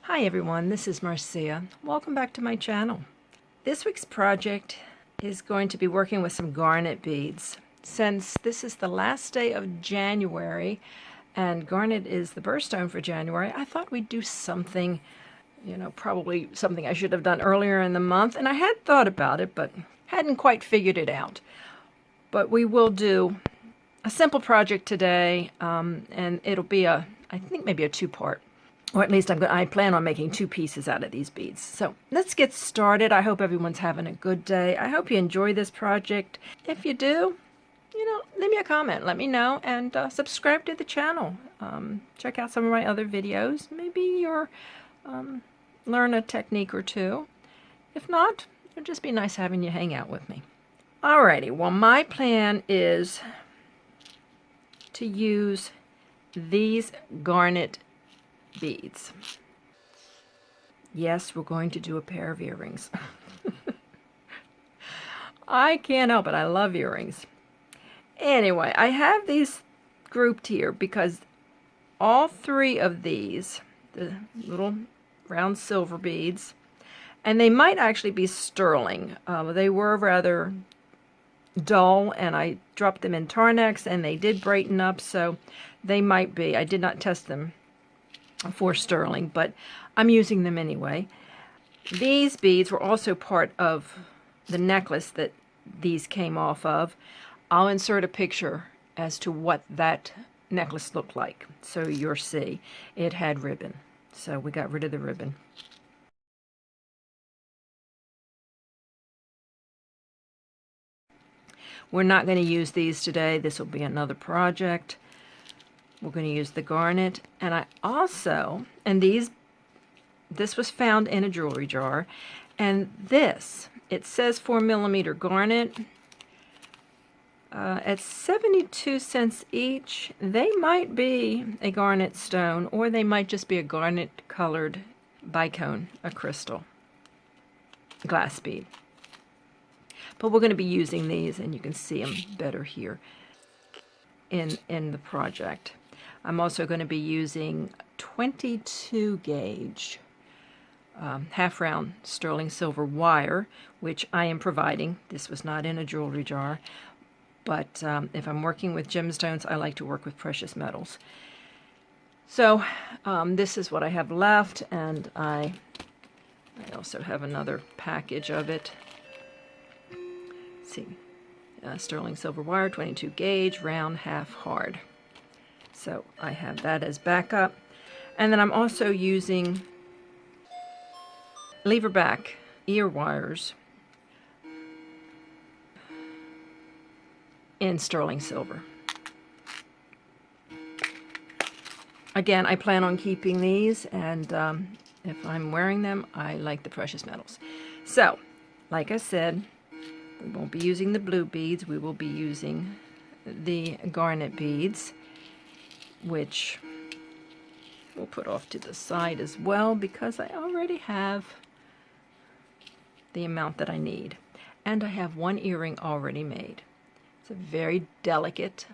Hi everyone, this is Marcia. Welcome back to my channel. This week's project is going to be working with some garnet beads. Since this is the last day of January and garnet is the birthstone for January, I thought we'd do something, probably something I should have done earlier in the month. And I had thought about it, but hadn't quite figured it out. But we will do a simple project today, and it'll be I think maybe a two-part. Or at least I plan on making two pieces out of these beads. So let's get started. I hope everyone's having a good day. I hope you enjoy this project. If you do, leave me a comment. Let me know. And subscribe to the channel. Check out some of my other videos. Maybe you'll learn a technique or two. If not, it'll just be nice having you hang out with me. Alrighty. Well, my plan is to use these garnet beads. Yes, we're going to do a pair of earrings. I can't help it. I love earrings. Anyway, I have these grouped here because all three of these, the little round silver beads, and they might actually be sterling. They were rather dull, and I dropped them in Tarnex, and they did brighten up, so they might be. I did not test them for sterling, but I'm using them anyway. These beads were also part of the necklace that these came off of. I'll insert a picture as to what that necklace looked like, so you'll see. It had ribbon, so we got rid of the ribbon. We're not going to use these today. This will be another project. We're going to use the garnet, and I also, and this was found in a jewelry jar, and it says 4mm garnet at 72 cents each. They might be a garnet stone, or they might just be a garnet colored bicone, a crystal glass bead. But we're going to be using these, and you can see them better here in the project. I'm also going to be using 22 gauge half round sterling silver wire, which I am providing. This was not in a jewelry jar, but if I'm working with gemstones, I like to work with precious metals. So this is what I have left, and I also have another package of it. Let's see, sterling silver wire, 22 gauge, round, half hard. So I have that as backup. And then I'm also using lever back ear wires in sterling silver. Again, I plan on keeping these, and if I'm wearing them, I like the precious metals. So, like I said, we won't be using the blue beads. We will be using the garnet beads, which we'll put off to the side as well because I already have the amount that I need. And I have one earring already made. It's a very delicate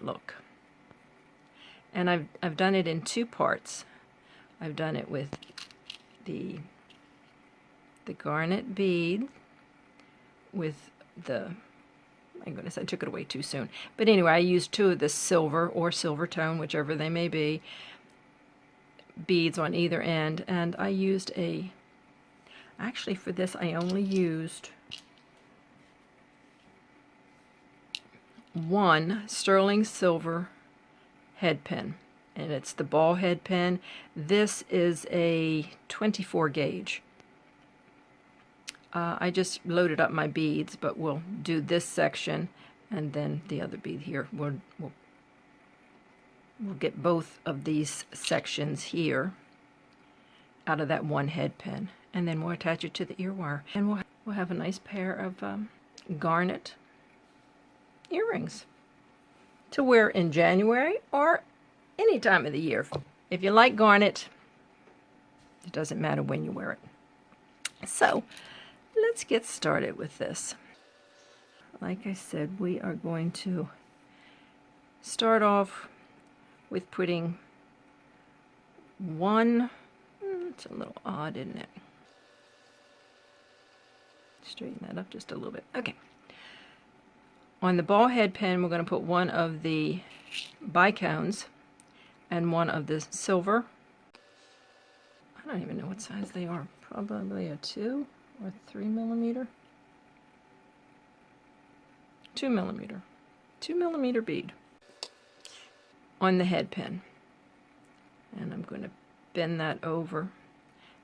look. And I've done it in two parts. I've done it with the garnet bead with the, my goodness, I took it away too soon. But anyway, I used two of the silver or silver tone, whichever they may be, beads on either end. And I used actually for this, I only used one sterling silver head pin. And it's the ball head pin. This is a 24 gauge. I just loaded up my beads, but we'll do this section and then the other bead here. We'll get both of these sections here out of that one head pin, and then we'll attach it to the ear wire, and we'll have a nice pair of garnet earrings to wear in January or any time of the year. If you like garnet, it doesn't matter when you wear it. So let's get started with this. Like I said, we are going to start off with putting one. It's a little odd, isn't it? Straighten that up just a little bit. Okay. On the ball head pin, we're going to put one of the bicones and one of the silver. I don't even know what size they are. Probably a 2 or 3 millimeter. 2 millimeter. 2 millimeter bead on the head pin. And I'm going to bend that over.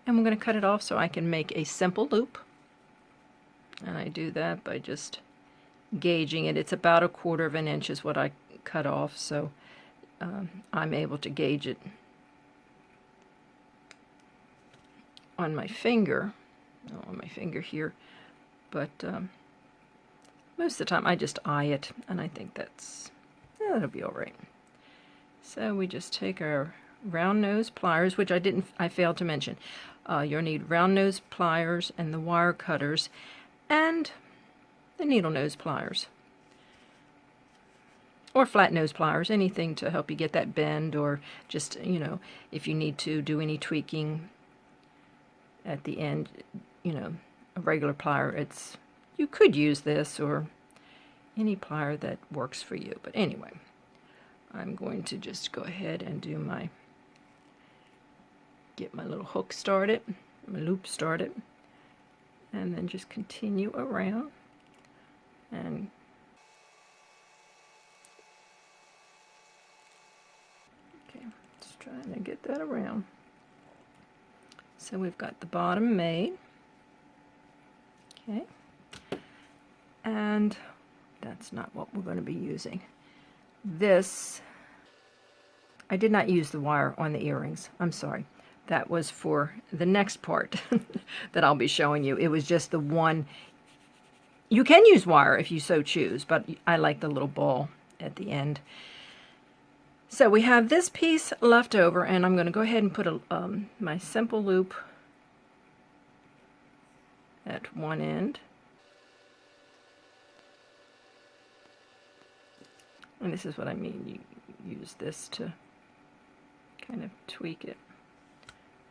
And we're going to cut it off so I can make a simple loop. And I do that by just gauging it. It's about 1/4 of an inch is what I cut off, so I'm able to gauge it on my finger, here, but most of the time I just eye it, and I think that'll be all right. So we just take our round nose pliers, which I failed to mention. You'll need round nose pliers and the wire cutters and the needle nose pliers, or flat nose pliers, anything to help you get that bend, or just, if you need to do any tweaking at the end, a regular plier, you could use this or any plier that works for you. But anyway, I'm going to just go ahead and get my little hook started, my loop started, and then just continue around and okay, just trying to get that around. So we've got the bottom made, okay, and that's not what we're going to be using. This, I did not use the wire on the earrings. I'm sorry. That was for the next part that I'll be showing you. It was just the one. You can use wire if you so choose, but I like the little ball at the end. So we have this piece left over, and I'm going to go ahead and put my simple loop at one end. And this is what I mean. You use this to kind of tweak it.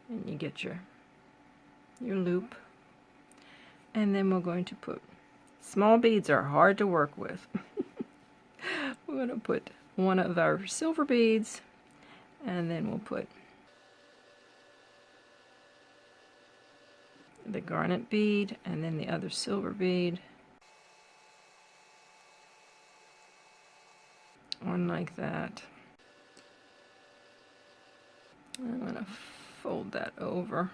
And you get your loop. And then we're going to put, small beads are hard to work with. We're going to put one of our silver beads, and then we'll put the garnet bead, and then the other silver bead on like that. I'm going to fold that over.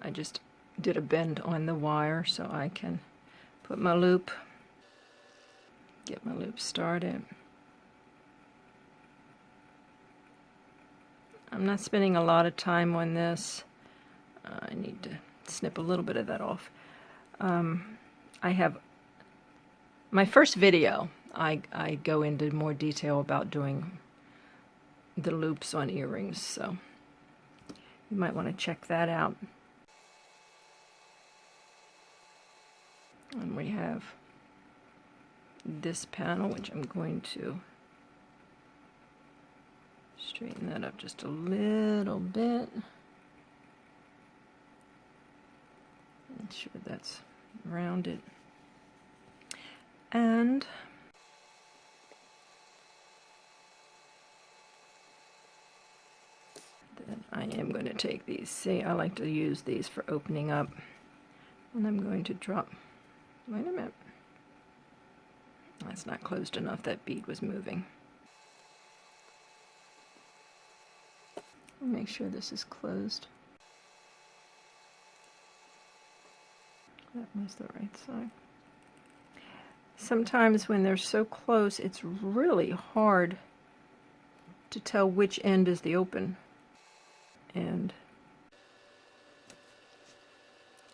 I just did a bend on the wire so I can put my loop, get my loop started. I'm not spending a lot of time on this. I need to snip a little bit of that off. I have my first video, I go into more detail about doing the loops on earrings, so you might want to check that out. And we have this panel, which I'm going to straighten that up just a little bit. Make sure that's rounded. And then I am going to take these. See, I like to use these for opening up. And I'm going to drop, wait a minute. That's not closed enough. That bead was moving. Make sure this is closed. That was the right side. Sometimes when they're so close, it's really hard to tell which end is the open end.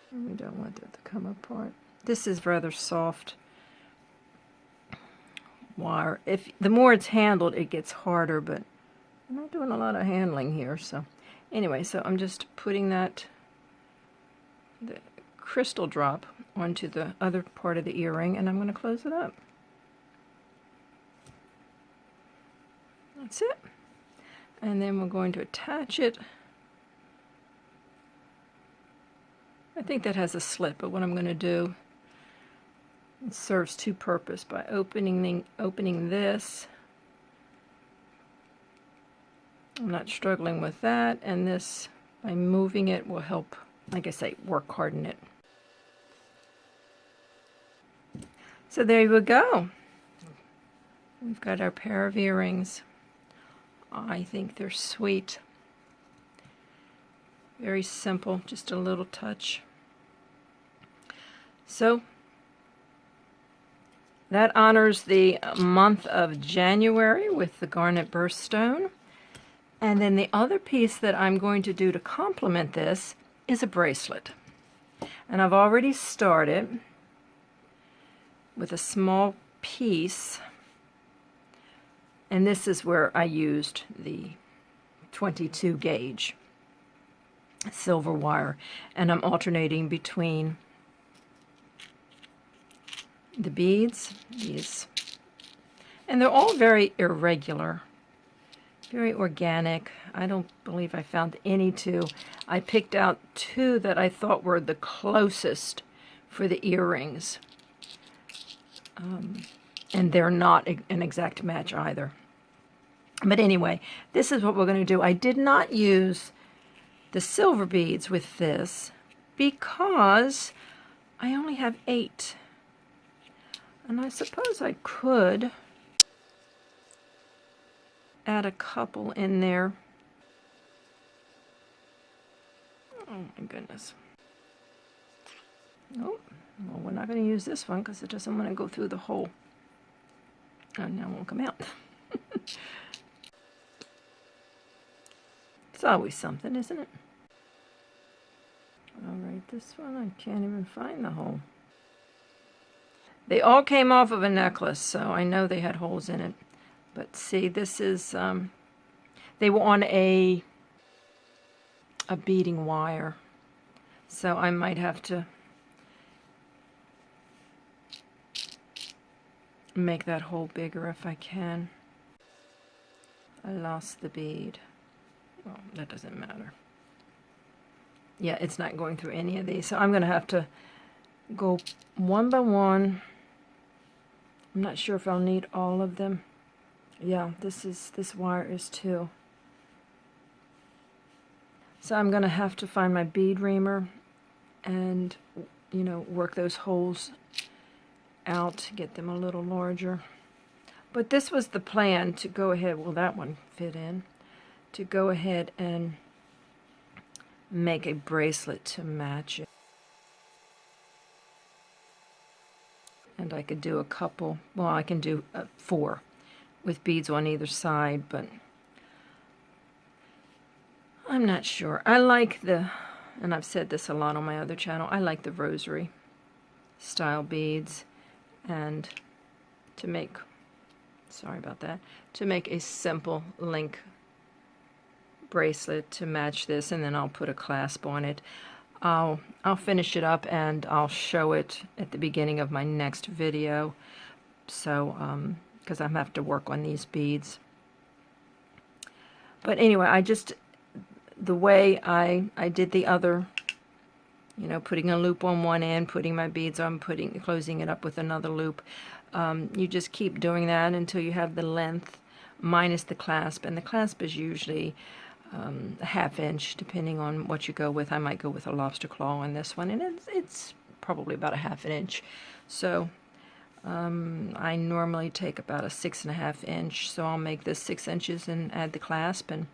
And we don't want that to come apart. This is rather soft wire. The more it's handled, it gets harder, but I'm not doing a lot of handling here. So anyway, so I'm just putting the crystal drop onto the other part of the earring, and I'm going to close it up. That's it. And then we're going to attach it. I think that has a slit, but what I'm going to do, it serves two purposes by opening this. I'm not struggling with that, and this, by moving it, will help, like I say, work harden it. So there we go. We've got our pair of earrings. I think they're sweet. Very simple, just a little touch. So that honors the month of January with the Garnet Birthstone. And then the other piece that I'm going to do to complement this is a bracelet. And I've already started with a small piece. And this is where I used the 22 gauge silver wire. And I'm alternating between the beads, these. And they're all very irregular. Very organic. I don't believe I found any two. I picked out two that I thought were the closest for the earrings. And they're not an exact match either. But anyway, this is what we're going to do. I did not use the silver beads with this because I only have 8. And I suppose I could add a couple in there. Oh my goodness. Oh, well, we're not going to use this one because it doesn't want to go through the hole. Oh, now it won't come out. It's always something, isn't it? All right, this one, I can't even find the hole. They all came off of a necklace, so I know they had holes in it. But see, this is, they were on a beading wire. So I might have to make that hole bigger if I can. I lost the bead. Well, that doesn't matter. Yeah, it's not going through any of these. So I'm going to have to go one by one. I'm not sure if I'll need all of them. Yeah, this wire is 2. So I'm going to have to find my bead reamer and, you know, work those holes out, get them a little larger. But this was the plan, to go ahead, well, that one fit in, to go ahead and make a bracelet to match it. And I could do a couple, well, I can do 4 with beads on either side, but I'm not sure. I like the, and I've said this a lot on my other channel, I like the rosary style beads. And to make, sorry about that, to make a simple link bracelet to match this, and then I'll put a clasp on it. I'll finish it up and I'll show it at the beginning of my next video. So, because I'm have to work on these beads. But anyway, I just, the way I did the other, you know, putting a loop on one end, putting my beads on, closing it up with another loop. You just keep doing that until you have the length minus the clasp, and the clasp is usually a ½ inch, depending on what you go with. I might go with a lobster claw on this one, and it's probably about a ½ inch. So I normally take about a 6½ inch, so I'll make this 6 inches and add the clasp, and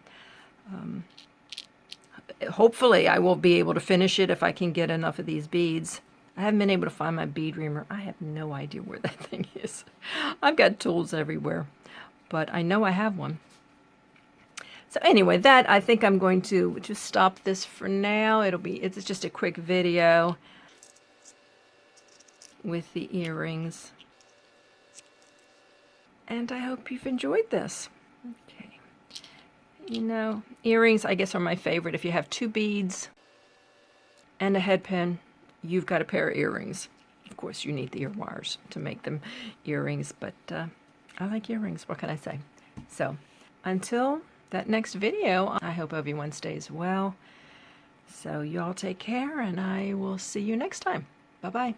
hopefully I will be able to finish it if I can get enough of these beads. I haven't been able to find my bead reamer. I have no idea where that thing is. I've got tools everywhere, but I know I have one. So anyway, that, I think I'm going to just stop this for now. It's just a quick video with the earrings. And I hope you've enjoyed this. Okay. You know, earrings, I guess, are my favorite. If you have 2 beads and a head pin, you've got a pair of earrings. Of course, you need the ear wires to make them earrings, but I like earrings. What can I say? So, until that next video. I hope everyone stays well. So you all take care, and I will see you next time. Bye-bye.